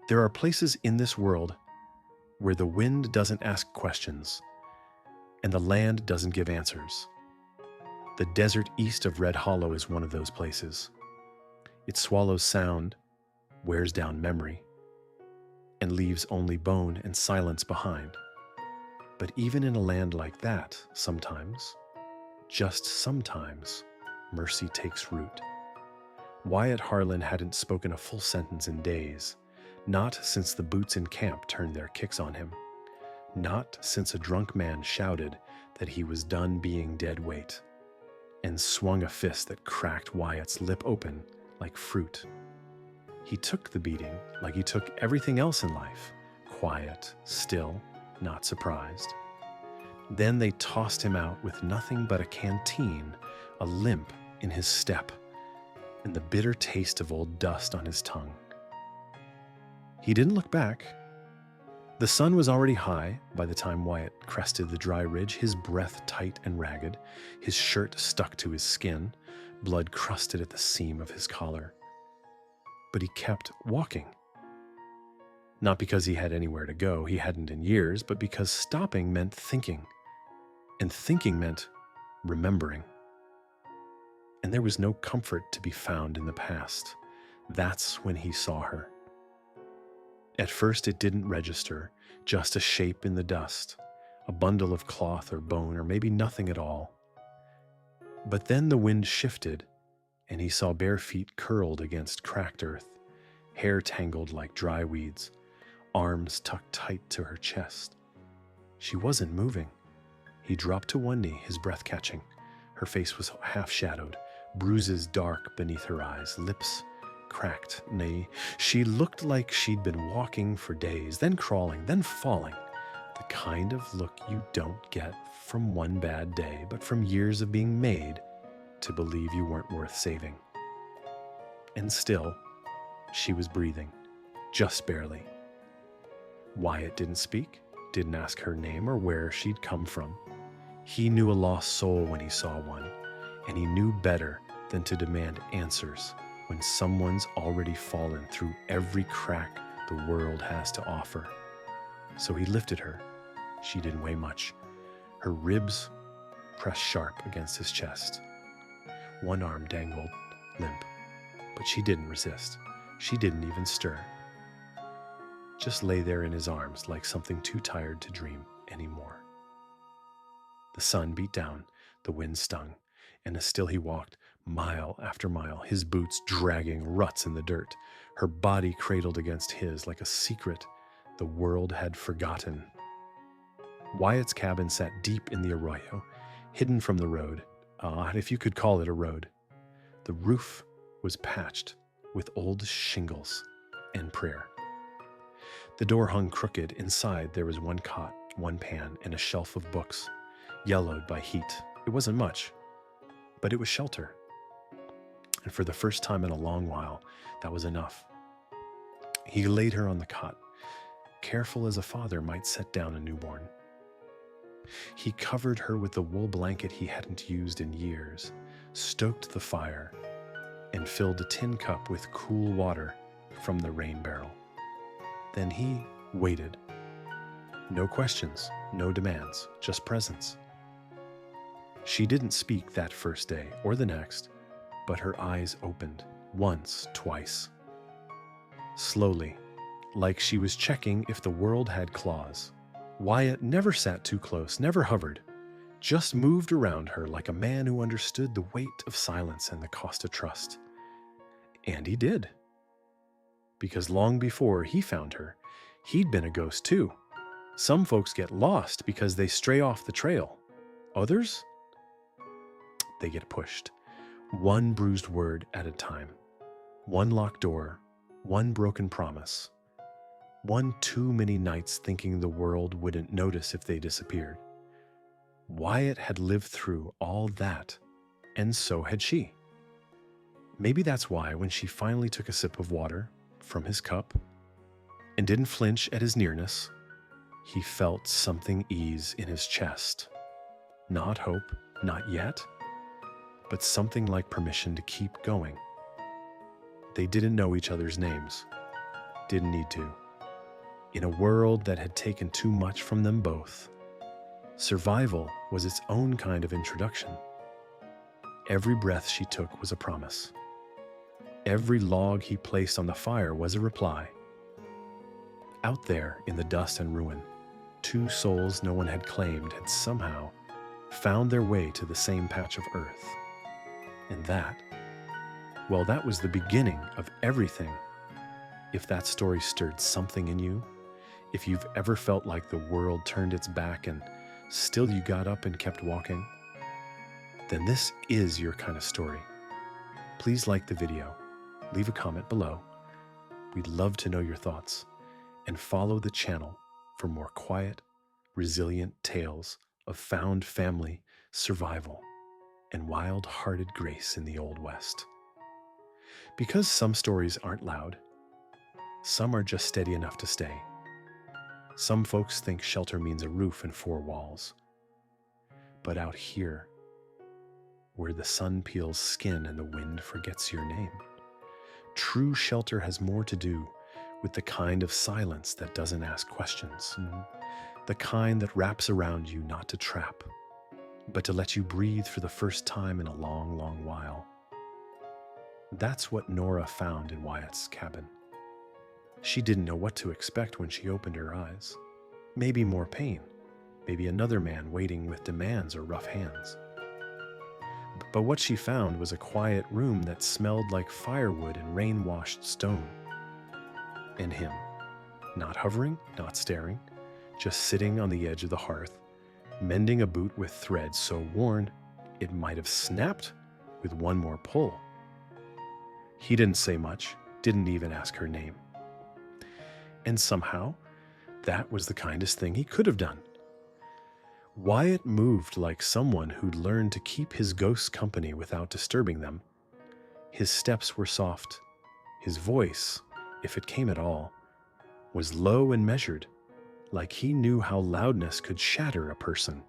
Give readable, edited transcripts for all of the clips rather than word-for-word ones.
There are places in this world where the wind doesn't ask questions and the land doesn't give answers. The desert east of Red Hollow is one of those places. It swallows sound, wears down memory, and leaves only bone and silence behind. But even in a land like that, sometimes, just sometimes, mercy takes root. Wyatt Harlan hadn't spoken a full sentence in days, not since the boots in camp turned their kicks on him, not since a drunk man shouted that he was done being dead weight, and swung a fist that cracked Wyatt's lip open like fruit. He took the beating like he took everything else in life, quiet, still, not surprised. Then they tossed him out with nothing but a canteen, a limp in his step, and the bitter taste of old dust on his tongue. He didn't look back. The sun was already high by the time Wyatt crested the dry ridge, his breath tight and ragged, his shirt stuck to his skin, blood crusted at the seam of his collar. But he kept walking. Not because he had anywhere to go, he hadn't in years, but because stopping meant thinking, and thinking meant remembering. And there was no comfort to be found in the past. That's when he saw her. At first it didn't register, just a shape in the dust, a bundle of cloth or bone, or maybe nothing at all. But then the wind shifted, and he saw bare feet curled against cracked earth, hair tangled like dry weeds, arms tucked tight to her chest. She wasn't moving. He dropped to one knee, his breath catching. Her face was half-shadowed, bruises dark beneath her eyes, lips cracked. Nay, she looked like she'd been walking for days, then crawling, then falling. The kind of look you don't get from one bad day, but from years of being made to believe you weren't worth saving. And still, she was breathing, just barely. Wyatt didn't speak, didn't ask her name or where she'd come from. He knew a lost soul when he saw one, and he knew better than to demand answers when someone's already fallen through every crack the world has to offer. So he lifted her. She didn't weigh much. Her ribs pressed sharp against his chest. One arm dangled, limp, but she didn't resist. She didn't even stir. Just lay there in his arms like something too tired to dream anymore. The sun beat down, the wind stung, and still he walked, mile after mile, his boots dragging ruts in the dirt, her body cradled against his like a secret the world had forgotten. Wyatt's cabin sat deep in the arroyo, hidden from the road, if you could call it a road. The roof was patched with old shingles and prayer. The door hung crooked. Inside there was one cot, one pan, and a shelf of books, yellowed by heat. It wasn't much, but it was shelter. And for the first time in a long while, that was enough. He laid her on the cot, careful as a father might set down a newborn. He covered her with the wool blanket he hadn't used in years, stoked the fire, and filled a tin cup with cool water from the rain barrel. Then he waited. No questions, no demands, just presence. She didn't speak that first day or the next, but her eyes opened once, twice. Slowly, like she was checking if the world had claws. Wyatt never sat too close, never hovered, just moved around her like a man who understood the weight of silence and the cost of trust. And he did. Because long before he found her, he'd been a ghost too. Some folks get lost because they stray off the trail. Others, they get pushed. One bruised word at a time. One locked door, one broken promise. One too many nights thinking the world wouldn't notice if they disappeared. Wyatt had lived through all that, and so had she. Maybe that's why when she finally took a sip of water from his cup and didn't flinch at his nearness, he felt something ease in his chest. Not hope, not yet, but something like permission to keep going. They didn't know each other's names, didn't need to. In a world that had taken too much from them both, survival was its own kind of introduction. Every breath she took was a promise. Every log he placed on the fire was a reply. Out there in the dust and ruin, two souls no one had claimed had somehow found their way to the same patch of earth. And that, well, that was the beginning of everything. If that story stirred something in you, if you've ever felt like the world turned its back and still you got up and kept walking, then this is your kind of story. Please like the video, leave a comment below. We'd love to know your thoughts, and follow the channel for more quiet, resilient tales of found family, survival, and wild-hearted grace in the Old West. Because some stories aren't loud, some are just steady enough to stay. Some folks think shelter means a roof and four walls. But out here, where the sun peels skin and the wind forgets your name, true shelter has more to do with the kind of silence that doesn't ask questions, the kind that wraps around you not to trap, but to let you breathe for the first time in a long, long while. That's what Nora found in Wyatt's cabin. She didn't know what to expect when she opened her eyes. Maybe more pain, maybe another man waiting with demands or rough hands. But what she found was a quiet room that smelled like firewood and rain-washed stone. And him, not hovering, not staring, just sitting on the edge of the hearth, mending a boot with thread so worn it might have snapped with one more pull. He didn't say much, didn't even ask her name. And somehow, that was the kindest thing he could have done. Wyatt moved like someone who'd learned to keep his ghosts company without disturbing them. His steps were soft. His voice, if it came at all, was low and measured, like he knew how loudness could shatter a person.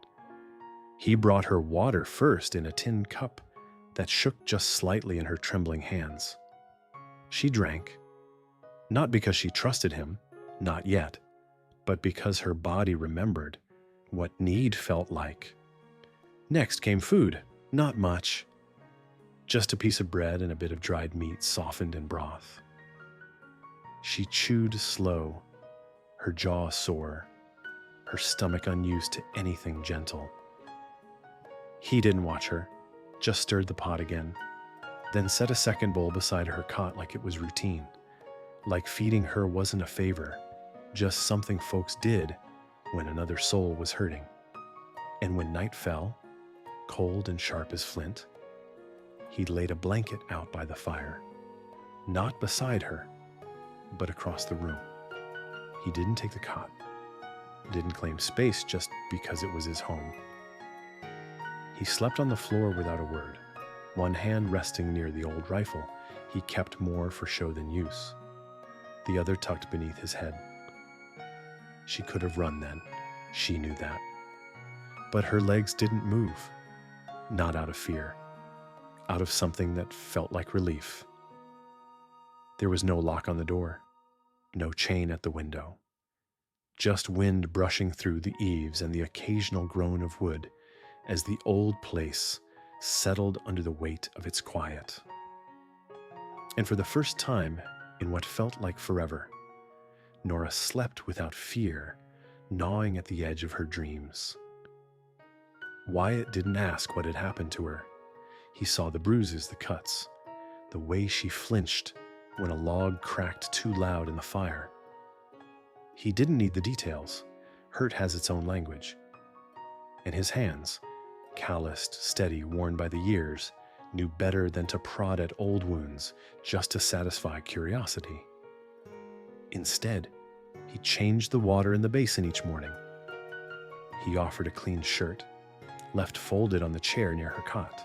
He brought her water first in a tin cup that shook just slightly in her trembling hands. She drank, not because she trusted him, not yet, but because her body remembered what need felt like. Next came food, not much, just a piece of bread and a bit of dried meat softened in broth. She chewed slow, her jaw sore, her stomach unused to anything gentle. He didn't watch her, just stirred the pot again, then set a second bowl beside her cot like it was routine, like feeding her wasn't a favor, just something folks did when another soul was hurting. And when night fell, cold and sharp as flint, he laid a blanket out by the fire, not beside her, but across the room. He didn't take the cot, didn't claim space just because it was his home. He slept on the floor without a word, one hand resting near the old rifle he kept more for show than use, the other tucked beneath his head. She could have run then, she knew that. But her legs didn't move, not out of fear, out of something that felt like relief. There was no lock on the door, no chain at the window, just wind brushing through the eaves and the occasional groan of wood as the old place settled under the weight of its quiet. And for the first time in what felt like forever, Nora slept without fear, gnawing at the edge of her dreams. Wyatt didn't ask what had happened to her. He saw the bruises, the cuts, the way she flinched when a log cracked too loud in the fire. He didn't need the details. Hurt has its own language. And his hands, calloused, steady, worn by the years, knew better than to prod at old wounds just to satisfy curiosity. Instead, he changed the water in the basin each morning. He offered a clean shirt, left folded on the chair near her cot.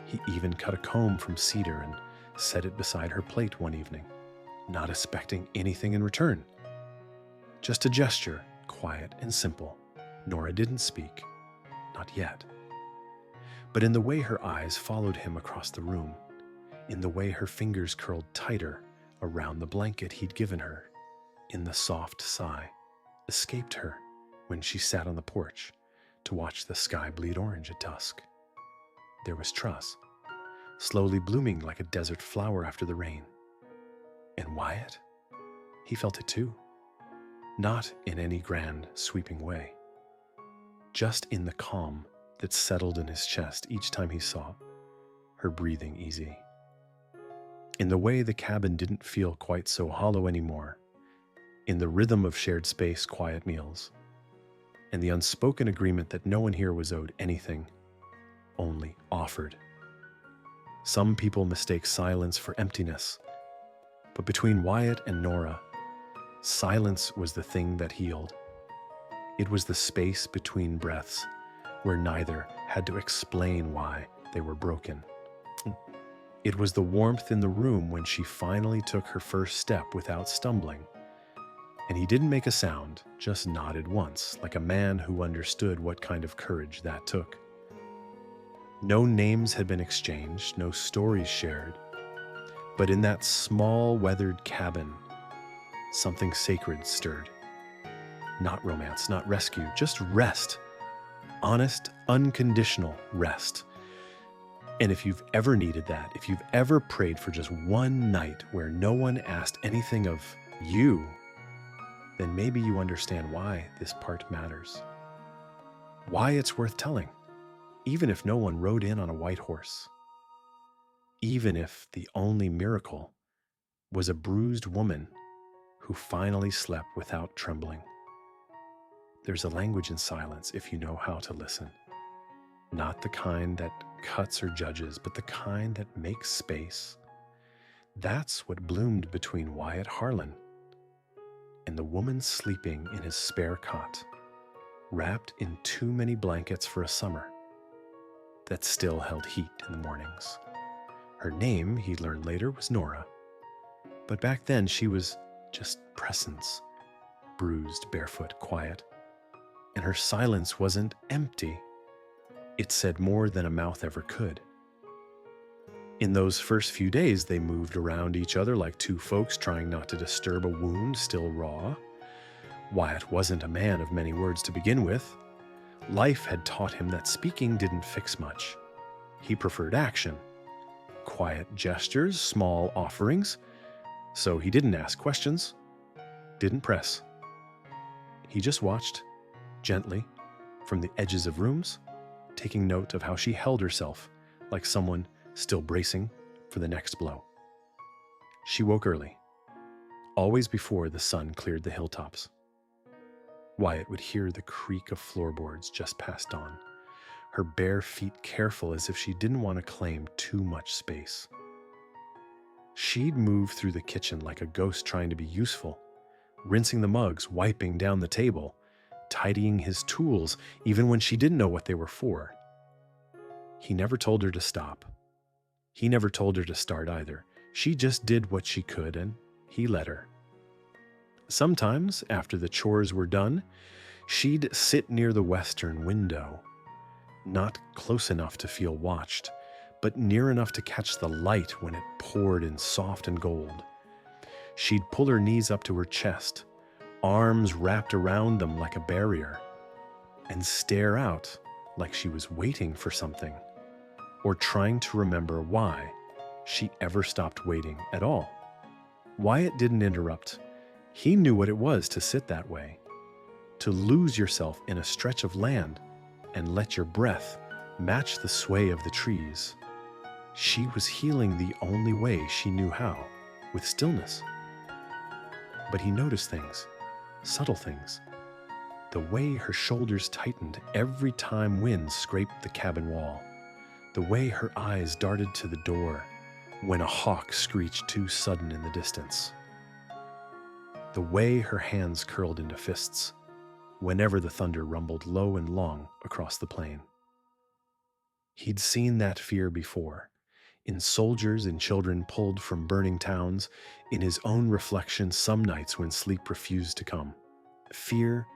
He even cut a comb from cedar and set it beside her plate one evening, not expecting anything in return. Just a gesture, quiet and simple. Nora didn't speak, not yet. But in the way her eyes followed him across the room, in the way her fingers curled tighter, around the blanket he'd given her, in the soft sigh, escaped her when she sat on the porch to watch the sky bleed orange at dusk. There was Truss, slowly blooming like a desert flower after the rain. And Wyatt? He felt it too. Not in any grand, sweeping way. Just in the calm that settled in his chest each time he saw her breathing easy. In the way the cabin didn't feel quite so hollow anymore. In the rhythm of shared space, quiet meals. And the unspoken agreement that no one here was owed anything, only offered. Some people mistake silence for emptiness, but between Wyatt and Nora, silence was the thing that healed. It was the space between breaths where neither had to explain why they were broken. It was the warmth in the room when she finally took her first step without stumbling. And he didn't make a sound, just nodded once, like a man who understood what kind of courage that took. No names had been exchanged, no stories shared. But in that small, weathered cabin, something sacred stirred. Not romance, not rescue, just rest. Honest, unconditional rest. And if you've ever needed that, if you've ever prayed for just one night where no one asked anything of you, then maybe you understand why this part matters. Why it's worth telling, even if no one rode in on a white horse. Even if the only miracle was a bruised woman who finally slept without trembling. There's a language in silence if you know how to listen. Not the kind that cuts or judges, but the kind that makes space. That's what bloomed between Wyatt Harlan and the woman sleeping in his spare cot, wrapped in too many blankets for a summer that still held heat in the mornings. Her name, he learned later, was Nora. But back then she was just presence, bruised, barefoot, quiet. And her silence wasn't empty. It said more than a mouth ever could. In those first few days, they moved around each other like two folks trying not to disturb a wound still raw. Wyatt wasn't a man of many words to begin with. Life had taught him that speaking didn't fix much. He preferred action. Quiet gestures, small offerings. So he didn't ask questions, didn't press. He just watched, gently, from the edges of rooms, taking note of how she held herself, like someone still bracing for the next blow. She woke early, always before the sun cleared the hilltops. Wyatt would hear the creak of floorboards just past dawn, her bare feet careful as if she didn't want to claim too much space. She'd move through the kitchen like a ghost trying to be useful, rinsing the mugs, wiping down the table, tidying his tools, even when she didn't know what they were for. He never told her to stop. He never told her to start either. She just did what she could, and he let her. Sometimes, after the chores were done, she'd sit near the western window, not close enough to feel watched, but near enough to catch the light when it poured in soft and gold. She'd pull her knees up to her chest, arms wrapped around them like a barrier, and stare out like she was waiting for something, or trying to remember why she ever stopped waiting at all. Wyatt didn't interrupt. He knew what it was to sit that way, to lose yourself in a stretch of land and let your breath match the sway of the trees. She was healing the only way she knew how, with stillness. But he noticed things, subtle things. The way her shoulders tightened every time wind scraped the cabin wall. The way her eyes darted to the door when a hawk screeched too sudden in the distance. The way her hands curled into fists whenever the thunder rumbled low and long across the plain. He'd seen that fear before, in soldiers and children pulled from burning towns, in his own reflection some nights when sleep refused to come. Fear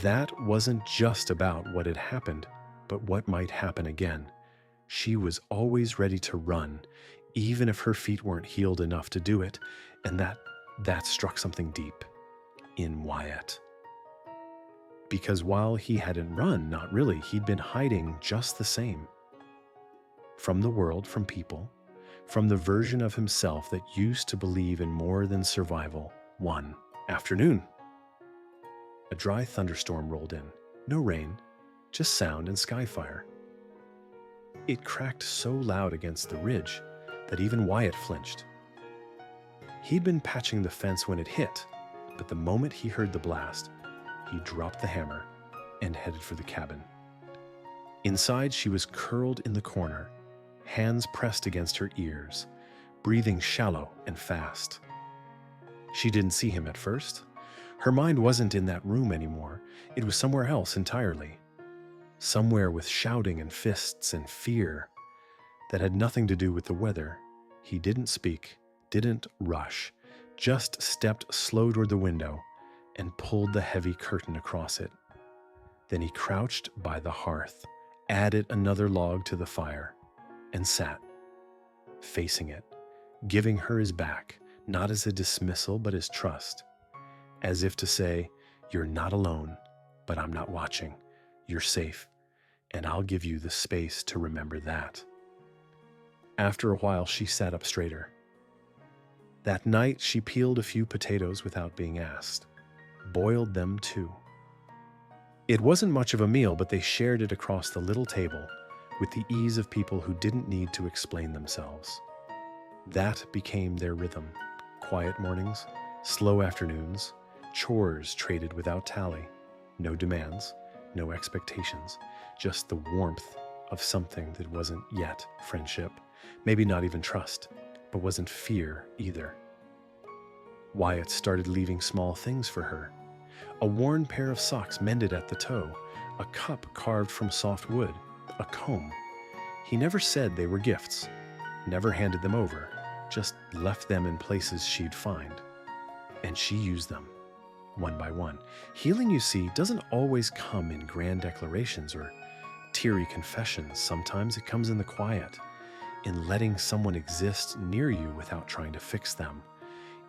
that wasn't just about what had happened, but what might happen again. She was always ready to run, even if her feet weren't healed enough to do it, and that struck something deep in Wyatt. Because while he hadn't run, not really, he'd been hiding just the same. From the world, from people, from the version of himself that used to believe in more than survival. One afternoon, a dry thunderstorm rolled in. No rain, just sound and skyfire. It cracked so loud against the ridge that even Wyatt flinched. He'd been patching the fence when it hit, but the moment he heard the blast, he dropped the hammer and headed for the cabin. Inside, she was curled in the corner, hands pressed against her ears, breathing shallow and fast. She didn't see him at first. Her mind wasn't in that room anymore. It was somewhere else entirely. Somewhere with shouting and fists and fear that had nothing to do with the weather. He didn't speak, didn't rush, just stepped slow toward the window and pulled the heavy curtain across it. Then he crouched by the hearth, added another log to the fire, and sat, facing it, giving her his back, not as a dismissal, but as trust, as if to say, "You're not alone, but I'm not watching. You're safe, and I'll give you the space to remember that." After a while, she sat up straighter. That night, she peeled a few potatoes without being asked, boiled them too. It wasn't much of a meal, but they shared it across the little table with the ease of people who didn't need to explain themselves. That became their rhythm. Quiet mornings, slow afternoons, chores traded without tally, no demands, no expectations, just the warmth of something that wasn't yet friendship, maybe not even trust, but wasn't fear either. Wyatt started leaving small things for her. A worn pair of socks mended at the toe, a cup carved from soft wood, a comb. He never said they were gifts, never handed them over, just left them in places she'd find. And she used them, one by one. Healing, you see, doesn't always come in grand declarations or teary confessions. Sometimes it comes in the quiet, in letting someone exist near you without trying to fix them,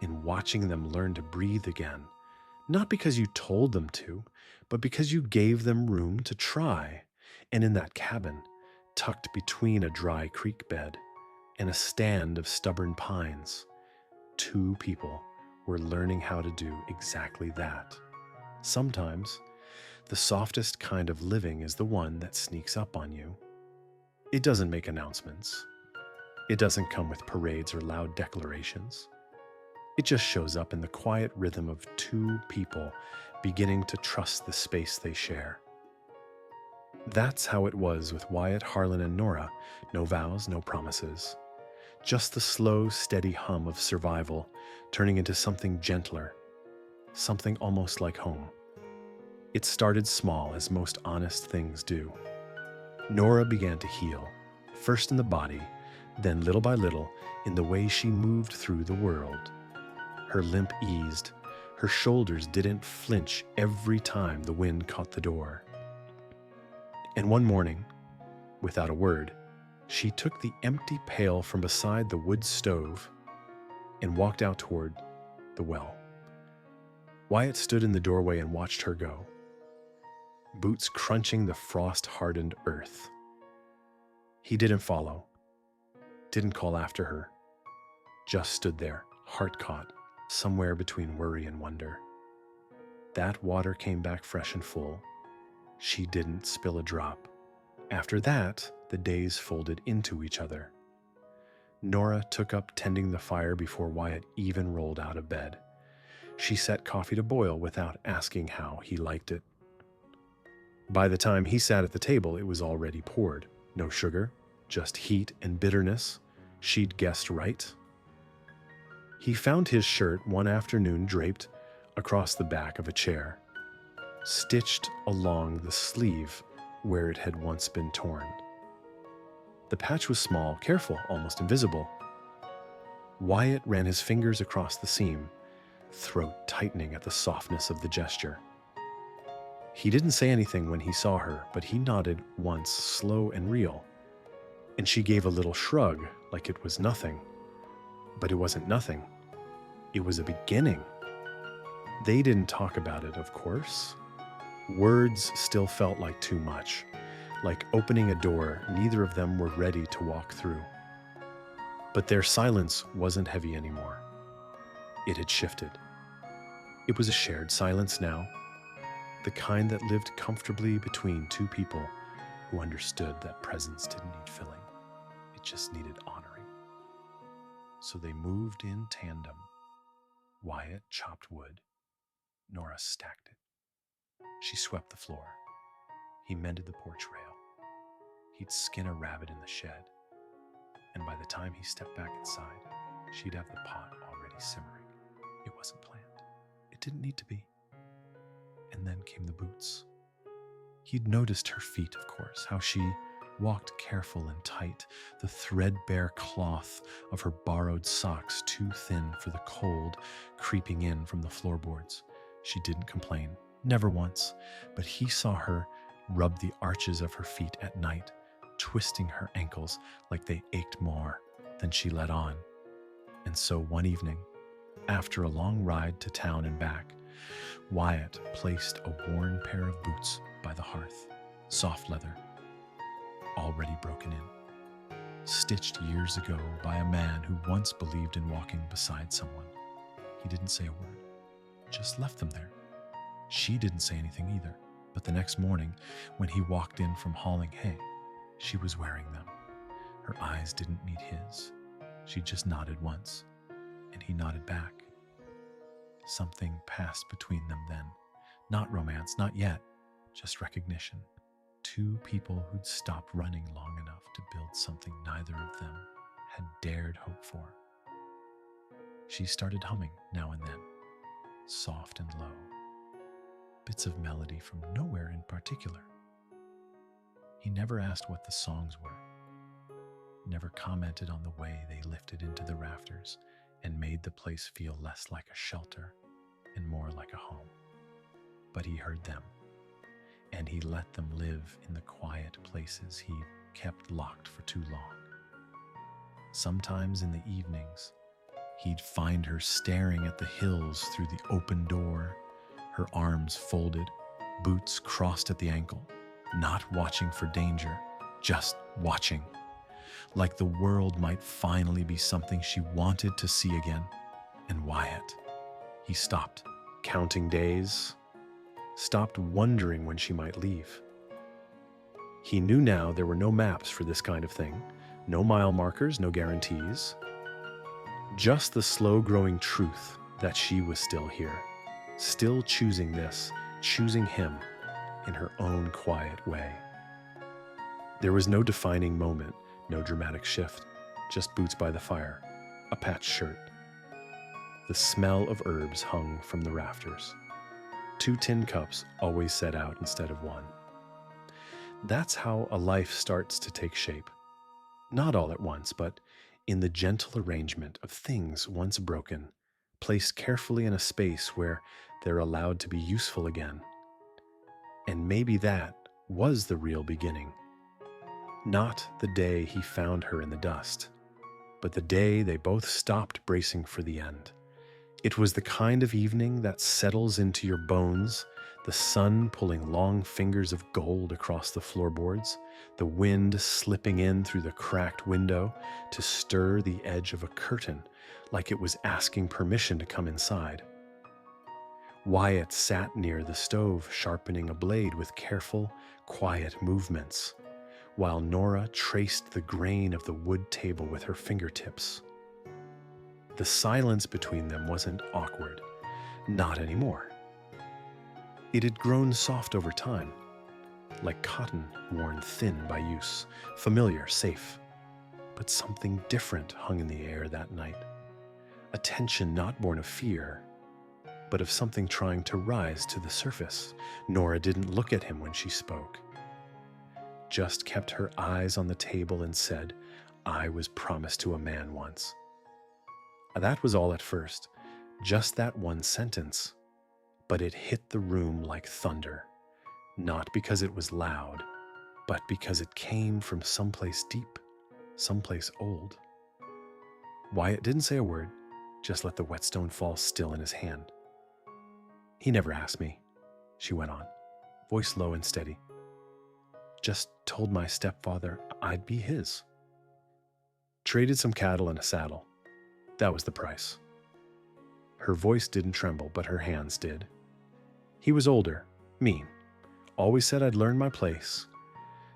in watching them learn to breathe again. Not because you told them to, but because you gave them room to try. And in that cabin, tucked between a dry creek bed and a stand of stubborn pines, two people were learning how to do exactly that. Sometimes, the softest kind of living is the one that sneaks up on you. It doesn't make announcements. It doesn't come with parades or loud declarations. It just shows up in the quiet rhythm of two people beginning to trust the space they share. That's how it was with Wyatt, Harlan, and Nora. No vows, no promises. Just the slow, steady hum of survival turning into something gentler, something almost like home. It started small, as most honest things do. Nora began to heal, first in the body, then little by little in the way she moved through the world. Her limp eased. Her shoulders didn't flinch every time the wind caught the door. And one morning, without a word, she took the empty pail from beside the wood stove and walked out toward the well. Wyatt stood in the doorway and watched her go, boots crunching the frost-hardened earth. He didn't follow, didn't call after her, just stood there, heart caught, somewhere between worry and wonder. That water came back fresh and full. She didn't spill a drop. After that, the days folded into each other. Nora took up tending the fire before Wyatt even rolled out of bed. She set coffee to boil without asking how he liked it. By the time he sat at the table, it was already poured. No sugar, just heat and bitterness. She'd guessed right. He found his shirt one afternoon draped across the back of a chair, stitched along the sleeve where it had once been torn. The patch was small, careful, almost invisible. Wyatt ran his fingers across the seam, throat tightening at the softness of the gesture. He didn't say anything when he saw her, but he nodded once, slow and real. and she gave a little shrug like it was nothing. But it wasn't nothing. It was a beginning. They didn't talk about it, of course. Words still felt like too much, like opening a door neither of them were ready to walk through. But their silence wasn't heavy anymore. It had shifted. It was a shared silence now, the kind that lived comfortably between two people who understood that presence didn't need filling. It just needed honoring. So they moved in tandem. Wyatt chopped wood. Nora stacked it. She swept the floor. He mended the porch rail. He'd skin a rabbit in the shed. And by the time he stepped back inside, she'd have the pot already simmering. It wasn't planned. It didn't need to be. And then came the boots. He'd noticed her feet, of course, how she walked careful and tight, the threadbare cloth of her borrowed socks too thin for the cold creeping in from the floorboards. She didn't complain, never once, but he saw her rub the arches of her feet at night, twisting her ankles like they ached more than she let on. And so one evening, after a long ride to town and back, Wyatt placed a worn pair of boots by the hearth, soft leather, already broken in, stitched years ago by a man who once believed in walking beside someone. He didn't say a word, just left them there. She didn't say anything either, but the next morning, when he walked in from hauling hay, she was wearing them. Her eyes didn't meet his. She just nodded once, and he nodded back. Something passed between them then. Not romance, not yet, just recognition. Two people who'd stopped running long enough to build something neither of them had dared hope for. She started humming now and then, soft and low, bits of melody from nowhere in particular. He never asked what the songs were, never commented on the way they lifted into the rafters and made the place feel less like a shelter and more like a home. But he heard them, and he let them live in the quiet places he kept locked for too long. Sometimes in the evenings, he'd find her staring at the hills through the open door, her arms folded, boots crossed at the ankle, not watching for danger, just watching, like the world might finally be something she wanted to see again. And Wyatt, he stopped counting days, stopped wondering when she might leave. He knew now there were no maps for this kind of thing, no mile markers, no guarantees, just the slow-growing truth that she was still here, still choosing this, choosing him in her own quiet way. There was no defining moment, no dramatic shift, just boots by the fire, a patched shirt. The smell of herbs hung from the rafters. 2 tin cups always set out instead of one. That's how a life starts to take shape. Not all at once, but in the gentle arrangement of things once broken, placed carefully in a space where they're allowed to be useful again. And maybe that was the real beginning. Not the day he found her in the dust, but the day they both stopped bracing for the end. It was the kind of evening that settles into your bones, the sun pulling long fingers of gold across the floorboards, the wind slipping in through the cracked window to stir the edge of a curtain like it was asking permission to come inside. Wyatt sat near the stove, sharpening a blade with careful, quiet movements, while Nora traced the grain of the wood table with her fingertips. The silence between them wasn't awkward, not anymore. It had grown soft over time, like cotton worn thin by use, familiar, safe. But something different hung in the air that night, a tension not born of fear, but of something trying to rise to the surface. Nora didn't look at him when she spoke, just kept her eyes on the table and said, "I was promised to a man once." That was all at first, just that one sentence, but it hit the room like thunder, not because it was loud, but because it came from someplace deep, someplace old. Wyatt didn't say a word, just let the whetstone fall still in his hand. He never asked me, she went on, voice low and steady. Just told my stepfather I'd be his. Traded some cattle and a saddle. That was the price. Her voice didn't tremble, but her hands did. He was older, mean. Always said I'd learn my place.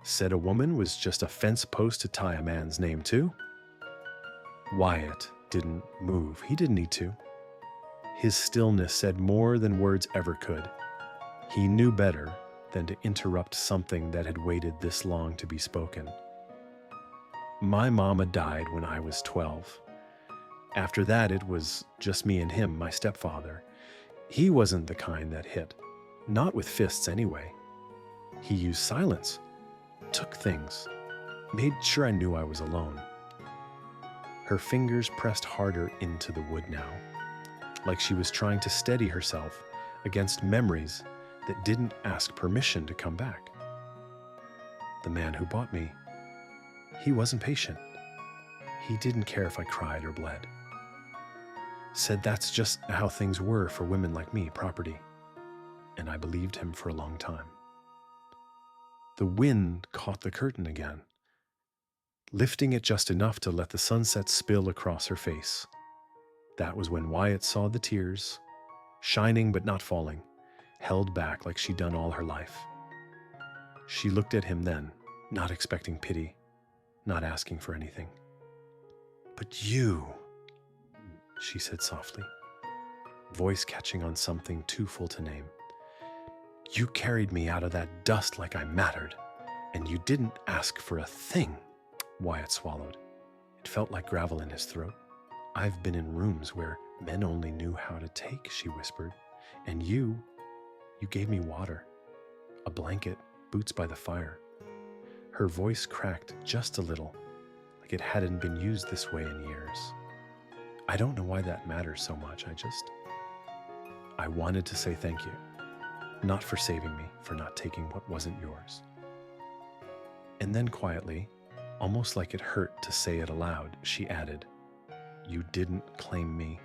Said a woman was just a fence post to tie a man's name to. Wyatt didn't move. He didn't need to. His stillness said more than words ever could. He knew better than to interrupt something that had waited this long to be spoken. My mama died when I was 12. After that, it was just me and him, my stepfather. He wasn't the kind that hit. Not with fists, anyway. He used silence, took things, made sure I knew I was alone. Her fingers pressed harder into the wood now, like she was trying to steady herself against memories that didn't ask permission to come back. The man who bought me, he wasn't patient. He didn't care if I cried or bled. Said that's just how things were for women like me, property. And I believed him for a long time. The wind caught the curtain again, lifting it just enough to let the sunset spill across her face. That was when Wyatt saw the tears, shining but not falling, held back like she'd done all her life. She looked at him then, not expecting pity, not asking for anything. But you, she said softly, voice catching on something too full to name. You carried me out of that dust like I mattered, and you didn't ask for a thing. Wyatt swallowed. It felt like gravel in his throat. I've been in rooms where men only knew how to take, she whispered. And you gave me water, a blanket, boots by the fire. Her voice cracked just a little, like it hadn't been used this way in years. I don't know why that matters so much. I wanted to say thank you. Not for saving me, for not taking what wasn't yours. And then quietly, almost like it hurt to say it aloud, she added, you didn't claim me.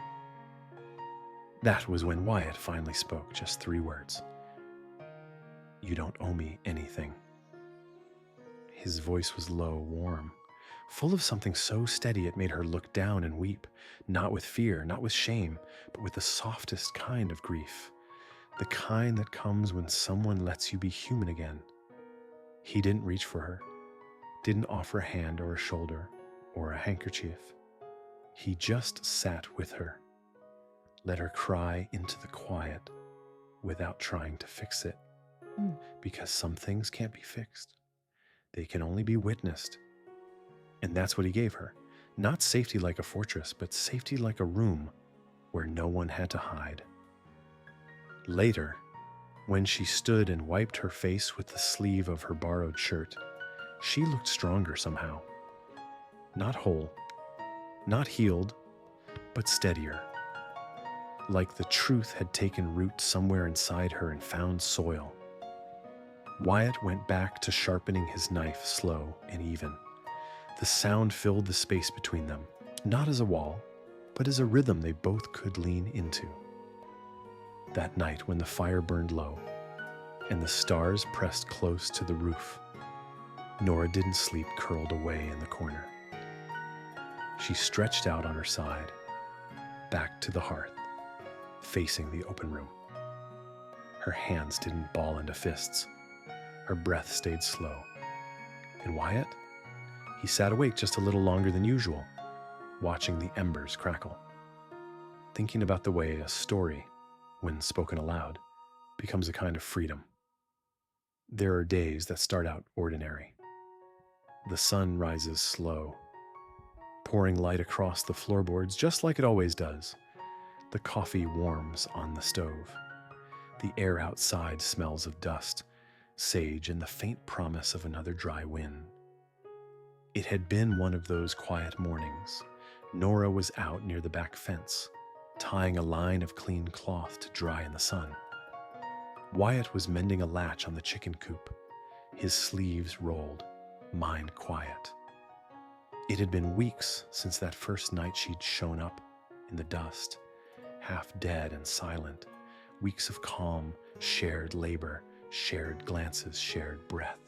That was when Wyatt finally spoke, just 3 words. You don't owe me anything. His voice was low, warm, full of something so steady it made her look down and weep, not with fear, not with shame, but with the softest kind of grief. The kind that comes when someone lets you be human again. He didn't reach for her, didn't offer a hand or a shoulder or a handkerchief. He just sat with her, let her cry into the quiet without trying to fix it. Because some things can't be fixed. They can only be witnessed. And that's what he gave her. Not safety like a fortress, but safety like a room where no one had to hide. Later, when she stood and wiped her face with the sleeve of her borrowed shirt, she looked stronger somehow. Not whole, not healed, but steadier. Like the truth had taken root somewhere inside her and found soil. Wyatt went back to sharpening his knife slow and even. The sound filled the space between them, not as a wall, but as a rhythm they both could lean into. That night when the fire burned low and the stars pressed close to the roof, Nora didn't sleep curled away in the corner. She stretched out on her side, back to the hearth, facing the open room. Her hands didn't ball into fists. Her breath stayed slow. And Wyatt? He sat awake just a little longer than usual, watching the embers crackle, thinking about the way a story, when spoken aloud, becomes a kind of freedom. There are days that start out ordinary. The sun rises slow, pouring light across the floorboards just like it always does. The coffee warms on the stove. The air outside smells of dust, sage, and the faint promise of another dry wind. It had been one of those quiet mornings. Nora was out near the back fence, tying a line of clean cloth to dry in the sun. Wyatt was mending a latch on the chicken coop, his sleeves rolled, mind quiet. It had been weeks since that first night she'd shown up in the dust, half dead and silent. Weeks of calm, shared labor, shared glances, shared breath.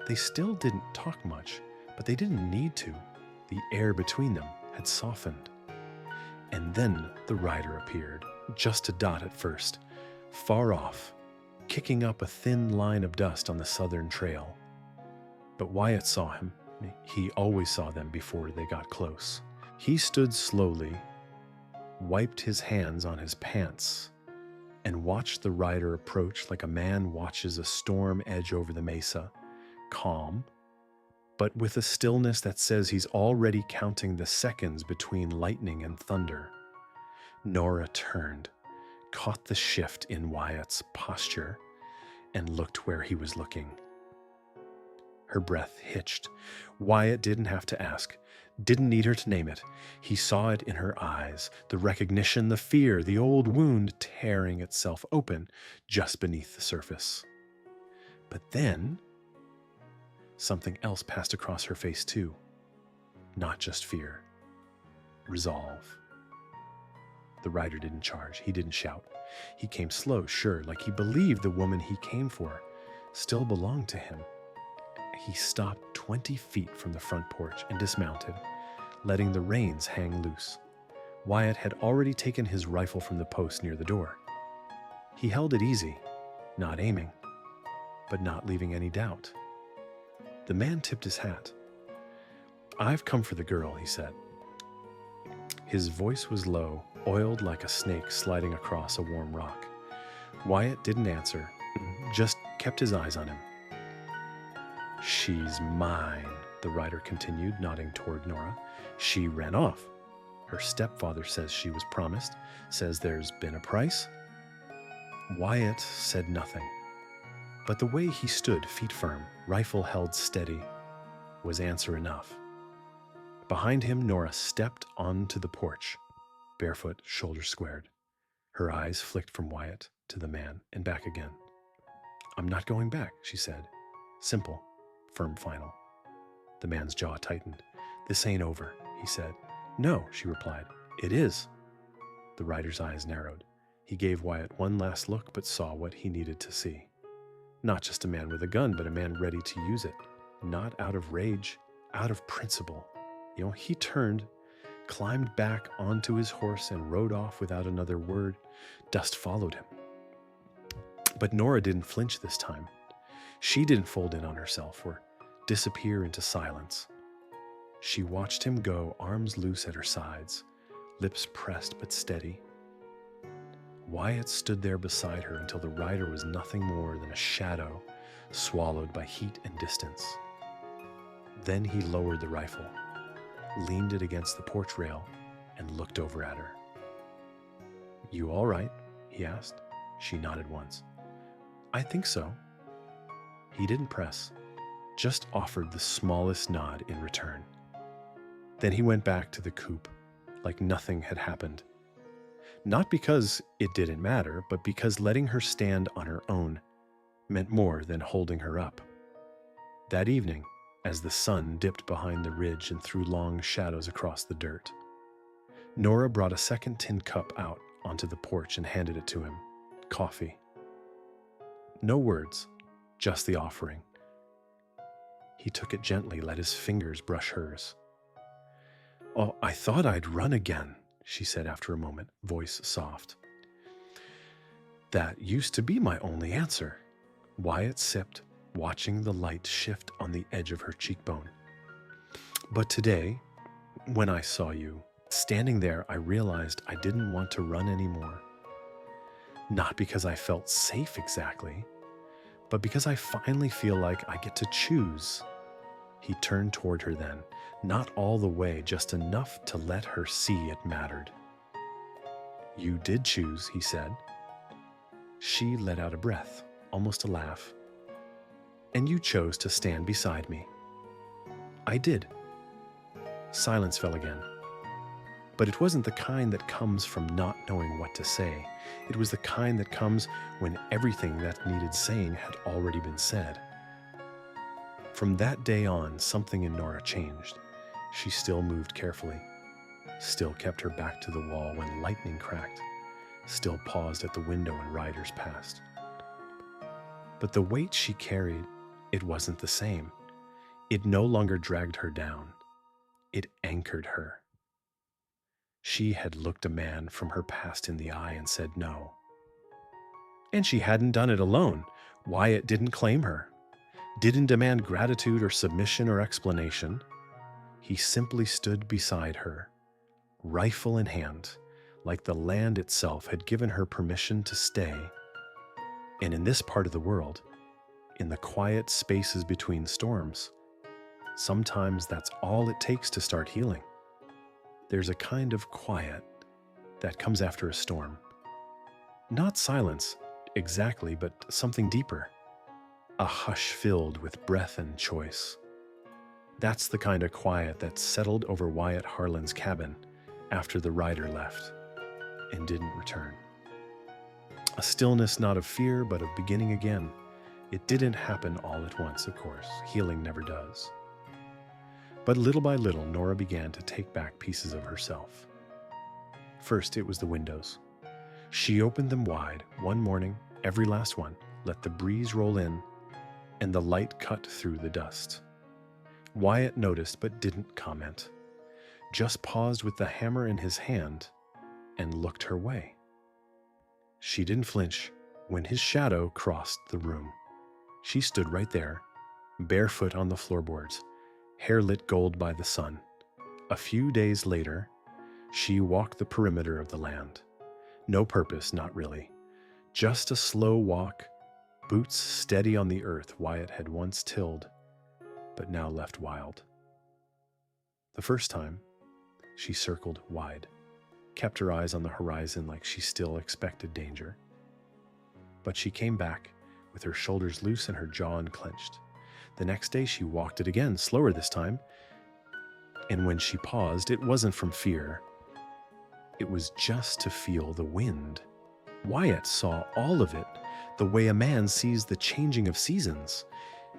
They still didn't talk much, but they didn't need to. The air between them had softened. And then the rider appeared, just a dot at first, far off, kicking up a thin line of dust on the southern trail. But Wyatt saw him. He always saw them before they got close. He stood slowly, wiped his hands on his pants, and watched the rider approach like a man watches a storm edge over the mesa, calm, but with a stillness that says he's already counting the seconds between lightning and thunder. Nora turned, caught the shift in Wyatt's posture, and looked where he was looking. Her breath hitched. Wyatt didn't have to ask, didn't need her to name it. He saw it in her eyes, the recognition, the fear, the old wound tearing itself open just beneath the surface. But then, something else passed across her face too. Not just fear. Resolve. The rider didn't charge. He didn't shout. He came slow, sure, like he believed the woman he came for still belonged to him. He stopped 20 feet from the front porch and dismounted, letting the reins hang loose. Wyatt had already taken his rifle from the post near the door. He held it easy, not aiming, but not leaving any doubt. The man tipped his hat. "I've come for the girl," he said. His voice was low, oiled like a snake sliding across a warm rock. Wyatt didn't answer, just kept his eyes on him. "She's mine," the rider continued, nodding toward Nora. "She ran off. Her stepfather says she was promised, says there's been a price." Wyatt said nothing, but the way he stood, feet firm, rifle held steady, was answer enough. Behind him, Nora stepped onto the porch, barefoot, shoulders squared. Her eyes flicked from Wyatt to the man and back again. "I'm not going back," she said. Simple, firm, final. The man's jaw tightened. "This ain't over," he said. "No," she replied. "It is." The rider's eyes narrowed. He gave Wyatt one last look, but saw what he needed to see. Not just a man with a gun, but a man ready to use it. Not out of rage, out of principle. He turned, climbed back onto his horse, and rode off without another word. Dust followed him. But Nora didn't flinch this time. She didn't fold in on herself or disappear into silence. She watched him go, arms loose at her sides, lips pressed but steady. Wyatt stood there beside her until the rider was nothing more than a shadow swallowed by heat and distance. Then he lowered the rifle, leaned it against the porch rail, and looked over at her. "You all right?" he asked. She nodded once. "I think so." He didn't press, just offered the smallest nod in return. Then he went back to the coupe, like nothing had happened. Not because it didn't matter, but because letting her stand on her own meant more than holding her up. That evening, as the sun dipped behind the ridge and threw long shadows across the dirt, Nora brought a second tin cup out onto the porch and handed it to him. Coffee. No words, just the offering. He took it gently, let his fingers brush hers. "Oh, I thought I'd run again," she said after a moment, voice soft. "That used to be my only answer." Wyatt sipped, watching the light shift on the edge of her cheekbone. "But today, when I saw you standing there, I realized I didn't want to run anymore. Not because I felt safe exactly, but because I finally feel like I get to choose." He turned toward her then, not all the way, just enough to let her see it mattered. "You did choose," he said. She let out a breath, almost a laugh. "And you chose to stand beside me." "I did." Silence fell again. But it wasn't the kind that comes from not knowing what to say. It was the kind that comes when everything that needed saying had already been said. From that day on, something in Nora changed. She still moved carefully, still kept her back to the wall when lightning cracked, still paused at the window when riders passed. But the weight she carried, it wasn't the same. It no longer dragged her down. It anchored her. She had looked a man from her past in the eye and said no. And she hadn't done it alone. Wyatt didn't claim her, didn't demand gratitude or submission or explanation. He simply stood beside her, rifle in hand, like the land itself had given her permission to stay. And in this part of the world, in the quiet spaces between storms, sometimes that's all it takes to start healing. There's a kind of quiet that comes after a storm. Not silence, exactly, but something deeper. A hush filled with breath and choice. That's the kind of quiet that settled over Wyatt Harlan's cabin after the rider left and didn't return. A stillness not of fear, but of beginning again. It didn't happen all at once, of course. Healing never does. But little by little, Nora began to take back pieces of herself. First, it was the windows. She opened them wide one morning, every last one, let the breeze roll in, and the light cut through the dust. Wyatt noticed but didn't comment, just paused with the hammer in his hand and looked her way. She didn't flinch when his shadow crossed the room. She stood right there, barefoot on the floorboards, hair lit gold by the sun. A few days later, she walked the perimeter of the land. No purpose, not really. Just a slow walk, boots steady on the earth Wyatt had once tilled, but now left wild. The first time, she circled wide, kept her eyes on the horizon like she still expected danger. But she came back with her shoulders loose and her jaw unclenched. The next day she walked it again, slower this time. And when she paused, it wasn't from fear. It was just to feel the wind. Wyatt saw all of it, the way a man sees the changing of seasons.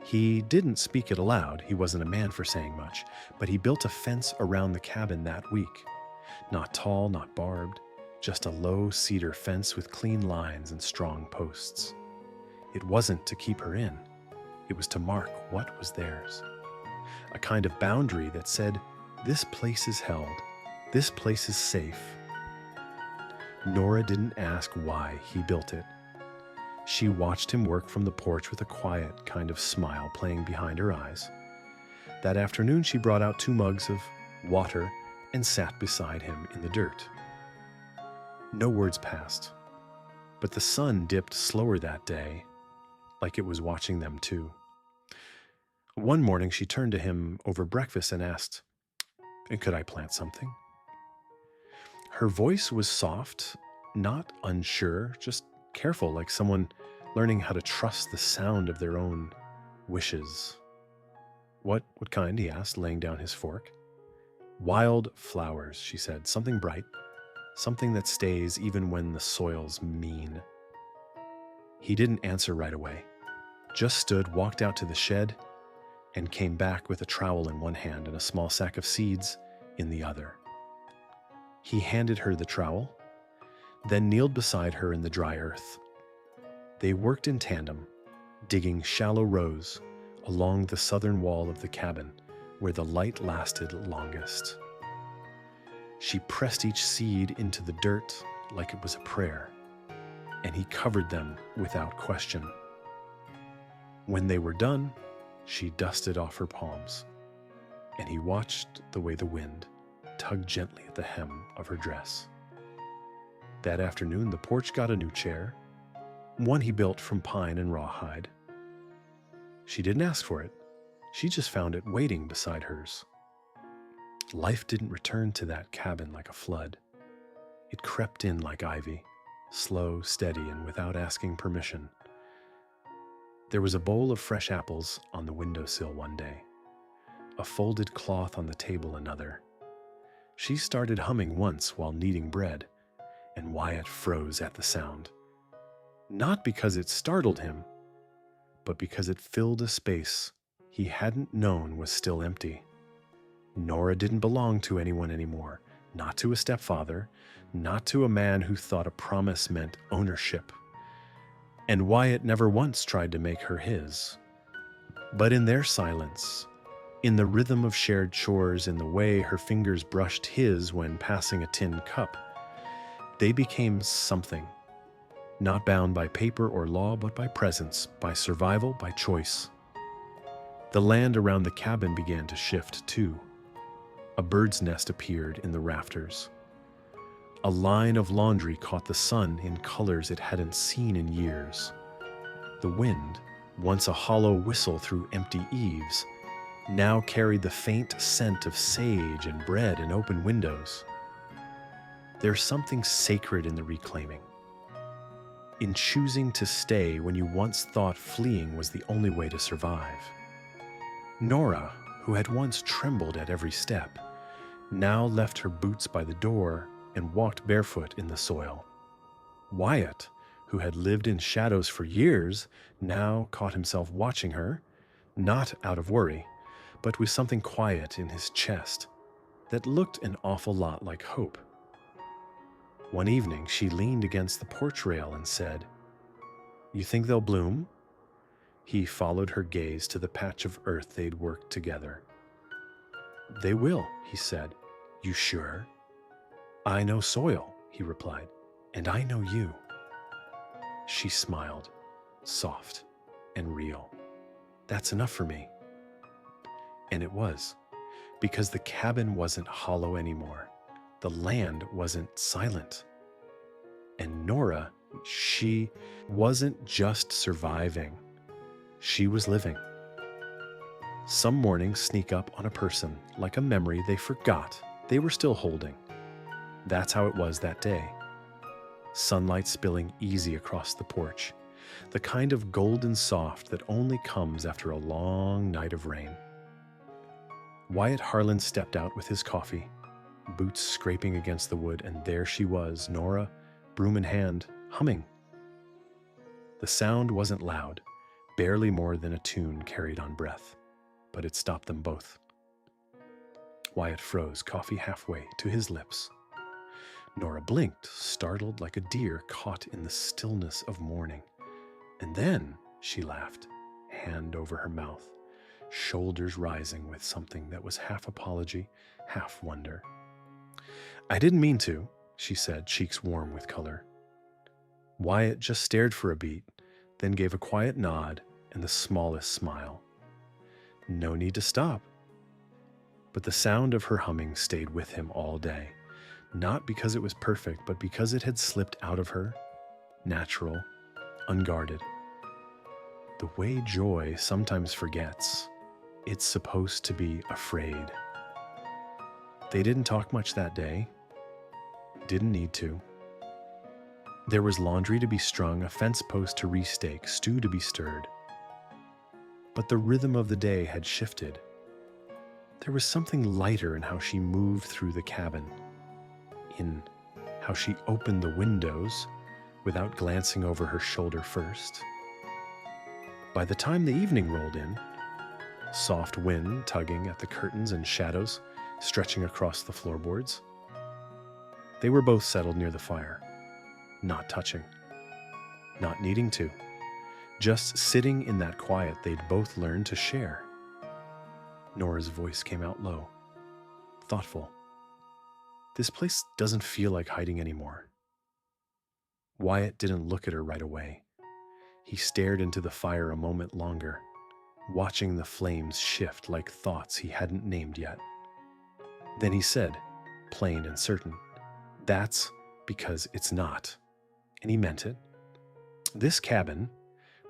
He didn't speak it aloud, he wasn't a man for saying much, but he built a fence around the cabin that week. Not tall, not barbed, just a low cedar fence with clean lines and strong posts. It wasn't to keep her in. It was to mark what was theirs. A kind of boundary that said, this place is held, this place is safe. Nora didn't ask why he built it. She watched him work from the porch with a quiet kind of smile playing behind her eyes. That afternoon she brought out 2 mugs of water and sat beside him in the dirt. No words passed, but the sun dipped slower that day, like it was watching them too. One morning she turned to him over breakfast and asked, "And could I plant something?" Her voice was soft, not unsure, just careful, like someone learning how to trust the sound of their own wishes. What kind?" he asked, laying down his fork. "Wild flowers," she said, "something bright, something that stays even when the soil's mean." He didn't answer right away, just stood, walked out to the shed, and came back with a trowel in one hand and a small sack of seeds in the other. He handed her the trowel, then kneeled beside her in the dry earth. They worked in tandem, digging shallow rows along the southern wall of the cabin where the light lasted longest. She pressed each seed into the dirt like it was a prayer, and he covered them without question. When they were done, she dusted off her palms, and he watched the way the wind tugged gently at the hem of her dress. That afternoon, the porch got a new chair, one he built from pine and rawhide. She didn't ask for it. She just found it waiting beside hers. Life didn't return to that cabin like a flood. It crept in like ivy, slow, steady, and without asking permission. There was a bowl of fresh apples on the windowsill one day, a folded cloth on the table another. She started humming once while kneading bread, and Wyatt froze at the sound. Not because it startled him, but because it filled a space he hadn't known was still empty. Nora didn't belong to anyone anymore, not to a stepfather, not to a man who thought a promise meant ownership. And Wyatt never once tried to make her his. But in their silence, in the rhythm of shared chores, in the way her fingers brushed his when passing a tin cup, they became something, not bound by paper or law, but by presence, by survival, by choice. The land around the cabin began to shift too. A bird's nest appeared in the rafters. A line of laundry caught the sun in colors it hadn't seen in years. The wind, once a hollow whistle through empty eaves, now carried the faint scent of sage and bread and open windows. There's something sacred in the reclaiming, in choosing to stay when you once thought fleeing was the only way to survive. Nora, who had once trembled at every step, now left her boots by the door and walked barefoot in the soil. Wyatt, who had lived in shadows for years, now caught himself watching her, not out of worry, but with something quiet in his chest that looked an awful lot like hope. One evening, she leaned against the porch rail and said, "You think they'll bloom?" He followed her gaze to the patch of earth they'd worked together. "They will," he said. "You sure?" "I know soil," he replied, "and I know you." She smiled, soft and real. "That's enough for me." And it was, because the cabin wasn't hollow anymore. The land wasn't silent. And Nora, she wasn't just surviving. She was living. Some mornings sneak up on a person like a memory they forgot they were still holding. That's how it was that day. Sunlight spilling easy across the porch, the kind of golden soft that only comes after a long night of rain. Wyatt Harlan stepped out with his coffee, boots scraping against the wood, and there she was, Nora, broom in hand, humming. The sound wasn't loud, barely more than a tune carried on breath, but it stopped them both. Wyatt froze, coffee halfway to his lips. Nora blinked, startled like a deer caught in the stillness of morning. And then she laughed, hand over her mouth, shoulders rising with something that was half apology, half wonder. "I didn't mean to," she said, cheeks warm with color. Wyatt just stared for a beat, then gave a quiet nod and the smallest smile. No need to stop. But the sound of her humming stayed with him all day, not because it was perfect, but because it had slipped out of her, natural, unguarded. The way joy sometimes forgets, it's supposed to be afraid. They didn't talk much that day. Didn't need to. There was laundry to be strung, a fence post to restake, stew to be stirred. But the rhythm of the day had shifted. There was something lighter in how she moved through the cabin, in how she opened the windows without glancing over her shoulder first. By the time the evening rolled in, soft wind tugging at the curtains and shadows stretching across the floorboards, they were both settled near the fire, not touching, not needing to, just sitting in that quiet they'd both learned to share. Nora's voice came out low, thoughtful. "This place doesn't feel like hiding anymore." Wyatt didn't look at her right away. He stared into the fire a moment longer, watching the flames shift like thoughts he hadn't named yet. Then he said, plain and certain, "That's because it's not." And he meant it. This cabin,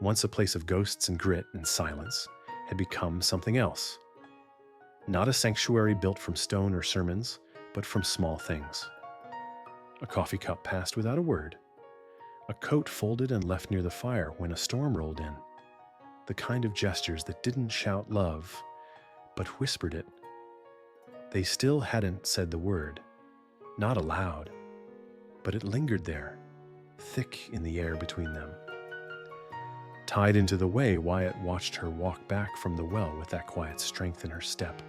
once a place of ghosts and grit and silence, had become something else. Not a sanctuary built from stone or sermons, but from small things. A coffee cup passed without a word. A coat folded and left near the fire when a storm rolled in. The kind of gestures that didn't shout love, but whispered it. They still hadn't said the word, not aloud, but it lingered there, thick in the air between them. Tied into the way, Wyatt watched her walk back from the well with that quiet strength in her step.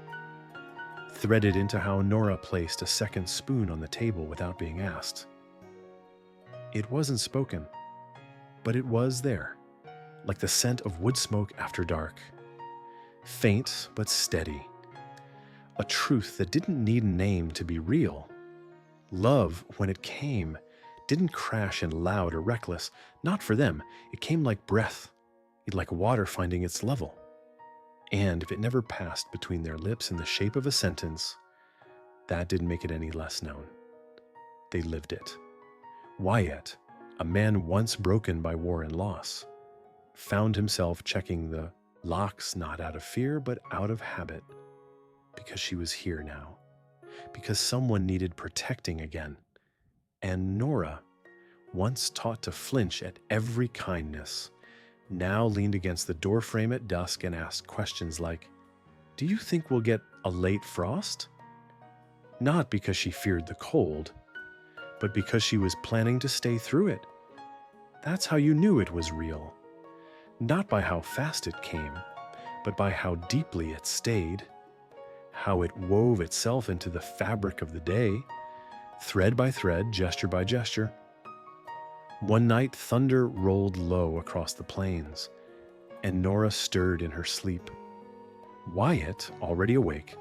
threaded into how Nora placed a second spoon on the table without being asked. It wasn't spoken, but it was there, like the scent of wood smoke after dark. Faint but steady. A truth that didn't need a name to be real. Love, when it came, didn't crash in loud or reckless. Not for them. It came like breath, like water finding its level. And if it never passed between their lips in the shape of a sentence, that didn't make it any less known. They lived it. Wyatt, a man once broken by war and loss, found himself checking the locks not out of fear but out of habit, because she was here now, because someone needed protecting again. And Nora, once taught to flinch at every kindness, now leaned against the doorframe at dusk and asked questions like, "Do you think we'll get a late frost?" Not because she feared the cold, but because she was planning to stay through it. That's how you knew it was real. Not by how fast it came, but by how deeply it stayed, how it wove itself into the fabric of the day, thread by thread, gesture by gesture. One night, thunder rolled low across the plains, and Nora stirred in her sleep. Wyatt, already awake,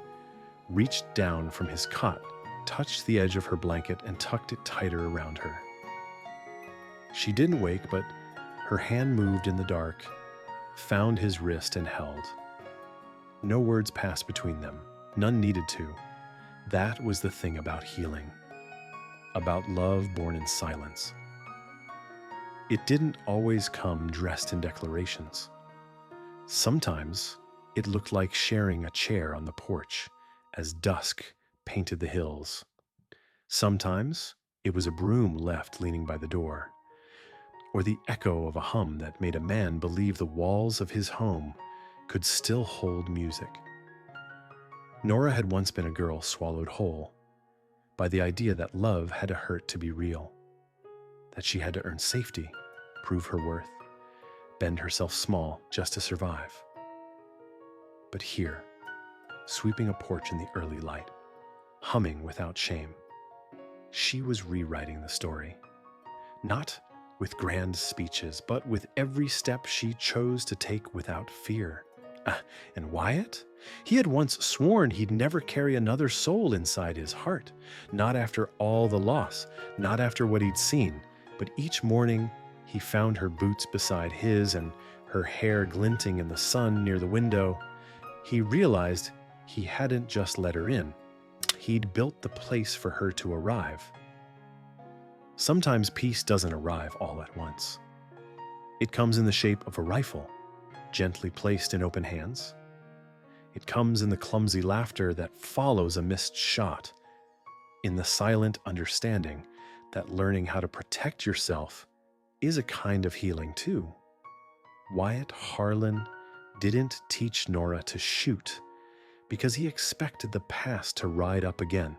reached down from his cot, touched the edge of her blanket, and tucked it tighter around her. She didn't wake, but her hand moved in the dark, found his wrist and held. No words passed between them. None needed to. That was the thing about healing. About love born in silence. It didn't always come dressed in declarations. Sometimes it looked like sharing a chair on the porch as dusk painted the hills. Sometimes it was a broom left leaning by the door, or the echo of a hum that made a man believe the walls of his home could still hold music. Nora had once been a girl swallowed whole by the idea that love had to hurt to be real, that she had to earn safety, prove her worth, bend herself small just to survive. But here, sweeping a porch in the early light, humming without shame, she was rewriting the story. Not with grand speeches, but with every step she chose to take without fear. And Wyatt? He had once sworn he'd never carry another soul inside his heart. Not after all the loss, not after what he'd seen, but each morning he found her boots beside his and her hair glinting in the sun near the window. He realized he hadn't just let her in. He'd built the place for her to arrive. Sometimes peace doesn't arrive all at once. It comes in the shape of a rifle, gently placed in open hands. It comes in the clumsy laughter that follows a missed shot, in the silent understanding that learning how to protect yourself is a kind of healing too. Wyatt Harlan didn't teach Nora to shoot because he expected the past to ride up again.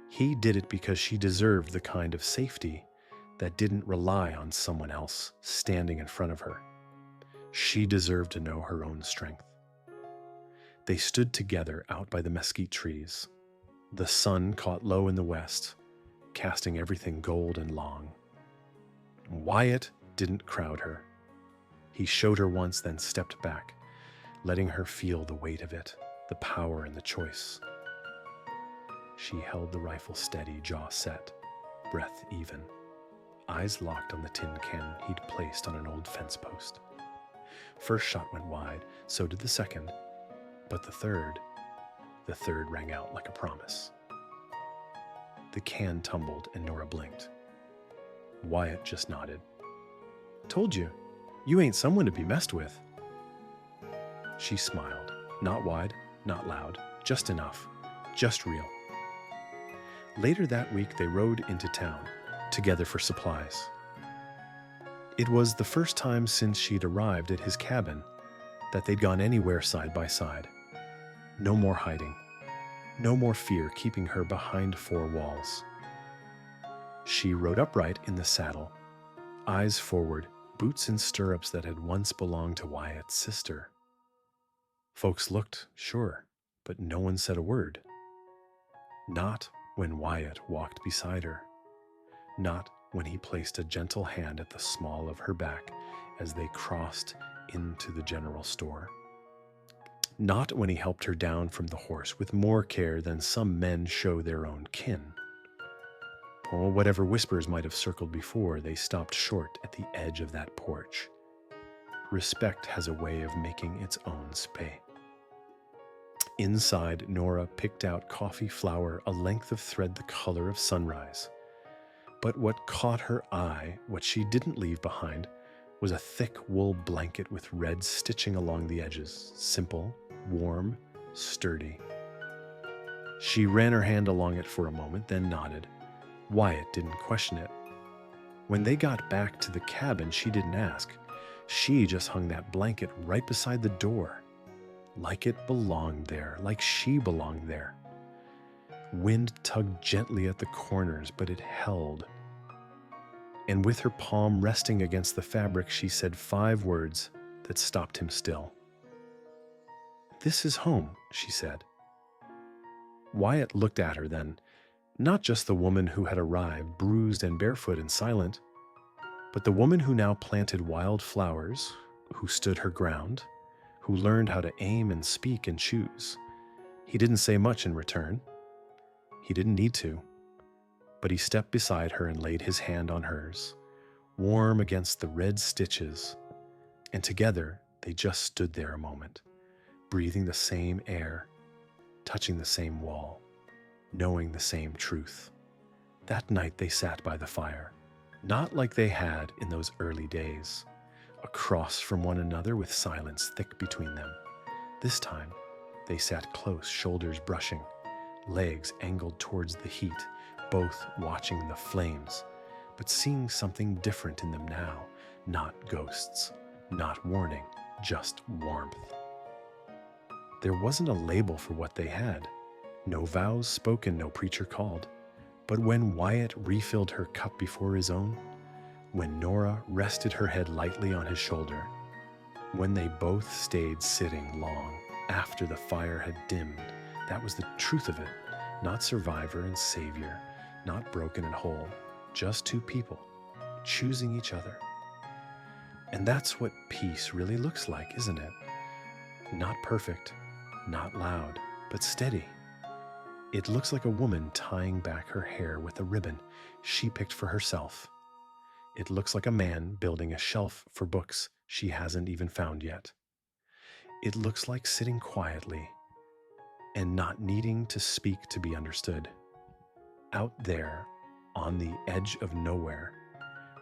He did it because she deserved the kind of safety that didn't rely on someone else standing in front of her. She deserved to know her own strength. They stood together out by the mesquite trees. The sun caught low in the west, casting everything gold and long. Wyatt didn't crowd her. He showed her once, then stepped back, letting her feel the weight of it, the power and the choice. She held the rifle steady, jaw set, breath even, eyes locked on the tin can he'd placed on an old fence post. First shot went wide, so did the second, but the third rang out like a promise. The can tumbled and Nora blinked. Wyatt just nodded. "Told you, you ain't someone to be messed with." She smiled, not wide, not loud, just enough, just real. Later that week, they rode into town, together for supplies. It was the first time since she'd arrived at his cabin that they'd gone anywhere side by side. No more hiding, no more fear keeping her behind four walls. She rode upright in the saddle, eyes forward, boots in stirrups that had once belonged to Wyatt's sister. Folks looked, sure, but no one said a word. Not when Wyatt walked beside her. Not when he placed a gentle hand at the small of her back as they crossed into the general store. Not when he helped her down from the horse with more care than some men show their own kin. Or whatever whispers might have circled before, they stopped short at the edge of that porch. Respect has a way of making its own space. Inside, Nora picked out coffee flour, a length of thread the color of sunrise. But what caught her eye, what she didn't leave behind, was a thick wool blanket with red stitching along the edges, simple, warm, sturdy. She ran her hand along it for a moment, then nodded. Wyatt didn't question it. When they got back to the cabin, she didn't ask. She just hung that blanket right beside the door, like it belonged there, like she belonged there. Wind tugged gently at the corners, but it held. And with her palm resting against the fabric, she said 5 words that stopped him still. "This is home," she said. Wyatt looked at her then, not just the woman who had arrived, bruised and barefoot and silent, but the woman who now planted wild flowers, who stood her ground, who learned how to aim and speak and choose. He didn't say much in return. He didn't need to. But he stepped beside her and laid his hand on hers, warm against the red stitches, and together they just stood there a moment, breathing the same air, touching the same wall, knowing the same truth. That night they sat by the fire, not like they had in those early days, across from one another with silence thick between them. This time, they sat close, shoulders brushing, legs angled towards the heat, both watching the flames, but seeing something different in them now, not ghosts, not warning, just warmth. There wasn't a label for what they had, no vows spoken, no preacher called, but when Wyatt refilled her cup before his own, when Nora rested her head lightly on his shoulder, when they both stayed sitting long after the fire had dimmed, that was the truth of it. Not survivor and savior, not broken and whole, just 2 people choosing each other. And that's what peace really looks like, isn't it? Not perfect, not loud, but steady. It looks like a woman tying back her hair with a ribbon she picked for herself. It looks like a man building a shelf for books she hasn't even found yet. It looks like sitting quietly and not needing to speak to be understood. Out there, on the edge of nowhere,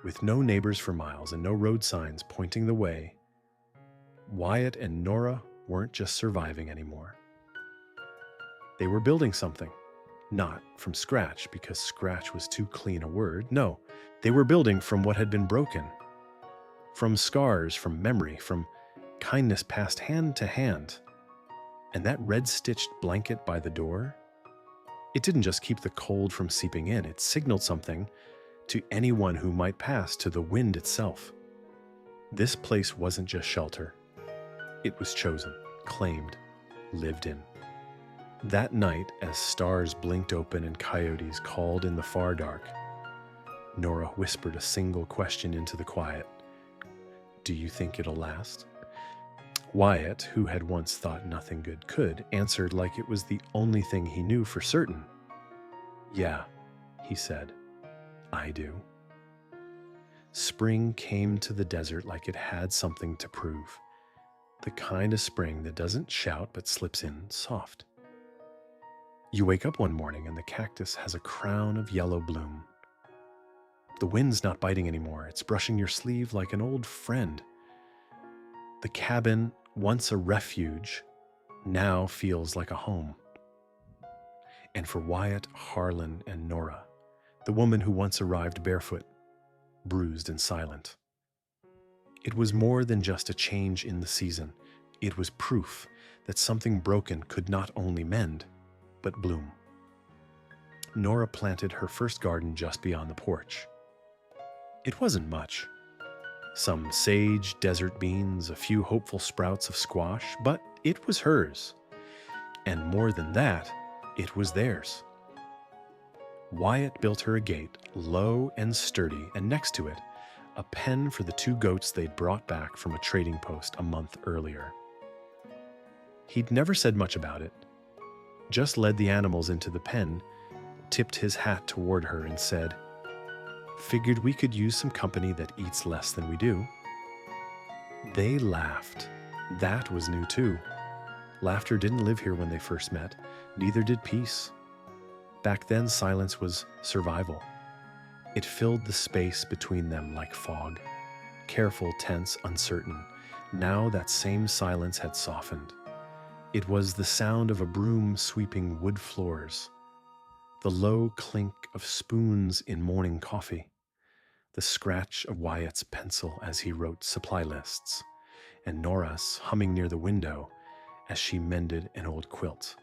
with no neighbors for miles and no road signs pointing the way, Wyatt and Nora weren't just surviving anymore. They were building something, not from scratch, because scratch was too clean a word. No, they were building from what had been broken, from scars, from memory, from kindness passed hand to hand. And that red-stitched blanket by the door, it didn't just keep the cold from seeping in, it signaled something to anyone who might pass, to the wind itself. This place wasn't just shelter. It was chosen, claimed, lived in. That night, as stars blinked open and coyotes called in the far dark, Nora whispered a single question into the quiet. "Do you think it'll last?" Wyatt, who had once thought nothing good could, answered like it was the only thing he knew for certain. "Yeah," he said, "I do." Spring came to the desert like it had something to prove. The kind of spring that doesn't shout but slips in soft. You wake up one morning and the cactus has a crown of yellow bloom. The wind's not biting anymore, it's brushing your sleeve like an old friend. The cabin, once a refuge, now feels like a home. And for Wyatt, Harlan, and Nora, the woman who once arrived barefoot, bruised and silent, it was more than just a change in the season. It was proof that something broken could not only mend, but bloom. Nora planted her first garden just beyond the porch. It wasn't much. Some sage, desert beans, a few hopeful sprouts of squash, but it was hers. And more than that, it was theirs. Wyatt built her a gate, low and sturdy, and next to it, a pen for the 2 goats they'd brought back from a trading post a month earlier. He'd never said much about it, just led the animals into the pen, tipped his hat toward her, and said, "Figured we could use some company that eats less than we do." They laughed. That was new too. Laughter didn't live here when they first met, neither did peace. Back then, silence was survival. It filled the space between them like fog. Careful, tense, uncertain. Now that same silence had softened. It was the sound of a broom sweeping wood floors, the low clink of spoons in morning coffee, the scratch of Wyatt's pencil as he wrote supply lists, and Nora's humming near the window as she mended an old quilt.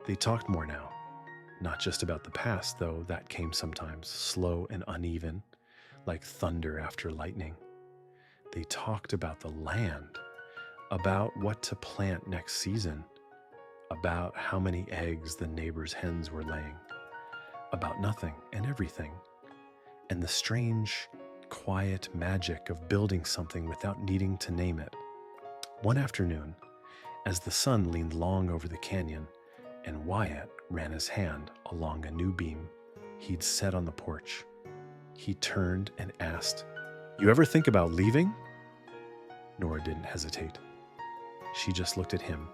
They talked more now, not just about the past, though that came sometimes, slow and uneven, like thunder after lightning. They talked about the land, about what to plant next season, about how many eggs the neighbors' hens were laying, about nothing and everything, and the strange, quiet magic of building something without needing to name it. One afternoon, as the sun leaned long over the canyon and Wyatt ran his hand along a new beam he'd set on the porch, he turned and asked, "You ever think about leaving?" Nora didn't hesitate. She just looked at him,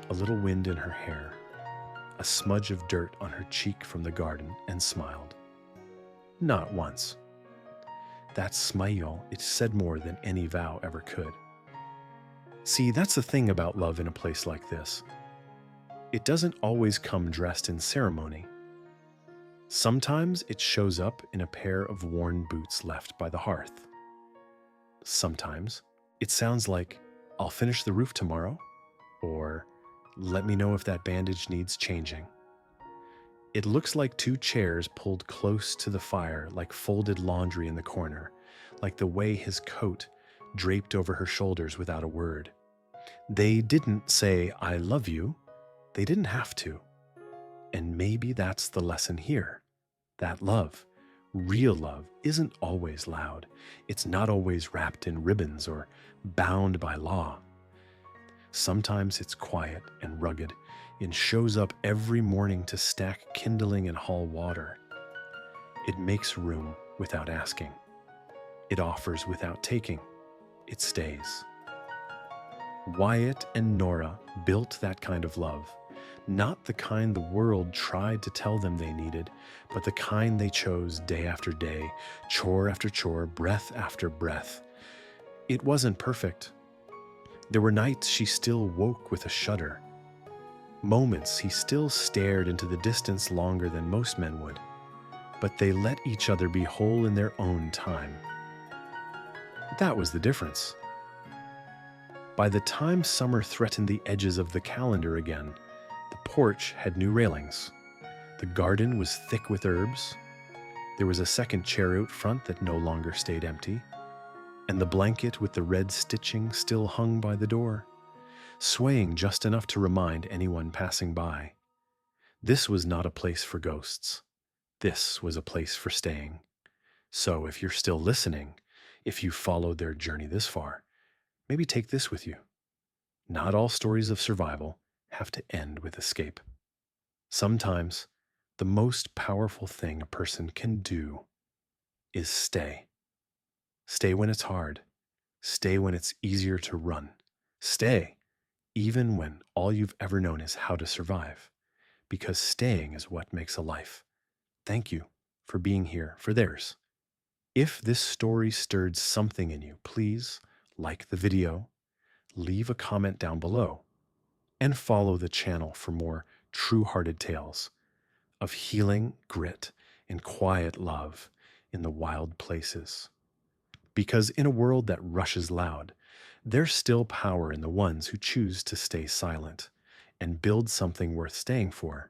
a little wind in her hair, a smudge of dirt on her cheek from the garden, and smiled. Not once. That smile, it said more than any vow ever could. See, that's the thing about love in a place like this. It doesn't always come dressed in ceremony. Sometimes it shows up in a pair of worn boots left by the hearth. Sometimes it sounds like, "I'll finish the roof tomorrow," or "Let me know if that bandage needs changing." It looks like 2 chairs pulled close to the fire, like folded laundry in the corner, like the way his coat draped over her shoulders without a word. They didn't say, "I love you." They didn't have to. And maybe that's the lesson here. That love, real love, isn't always loud. It's not always wrapped in ribbons or bound by law. Sometimes it's quiet and rugged and shows up every morning to stack kindling and haul water. It makes room without asking. It offers without taking. It stays. Wyatt and Nora built that kind of love. Not the kind the world tried to tell them they needed, but the kind they chose day after day, chore after chore, breath after breath. It wasn't perfect. There were nights she still woke with a shudder. Moments he still stared into the distance longer than most men would. But they let each other be whole in their own time. That was the difference. By the time summer threatened the edges of the calendar again, the porch had new railings. The garden was thick with herbs. There was a second chair out front that no longer stayed empty. And the blanket with the red stitching still hung by the door, swaying just enough to remind anyone passing by. This was not a place for ghosts. This was a place for staying. So if you're still listening, if you followed their journey this far, maybe take this with you. Not all stories of survival have to end with escape. Sometimes the most powerful thing a person can do is stay. Stay when it's hard. Stay when it's easier to run. Stay, even when all you've ever known is how to survive. Because staying is what makes a life. Thank you for being here for theirs. If this story stirred something in you, please like the video, leave a comment down below, and follow the channel for more true-hearted tales of healing, grit, and quiet love in the wild places. Because in a world that rushes loud, there's still power in the ones who choose to stay silent and build something worth staying for.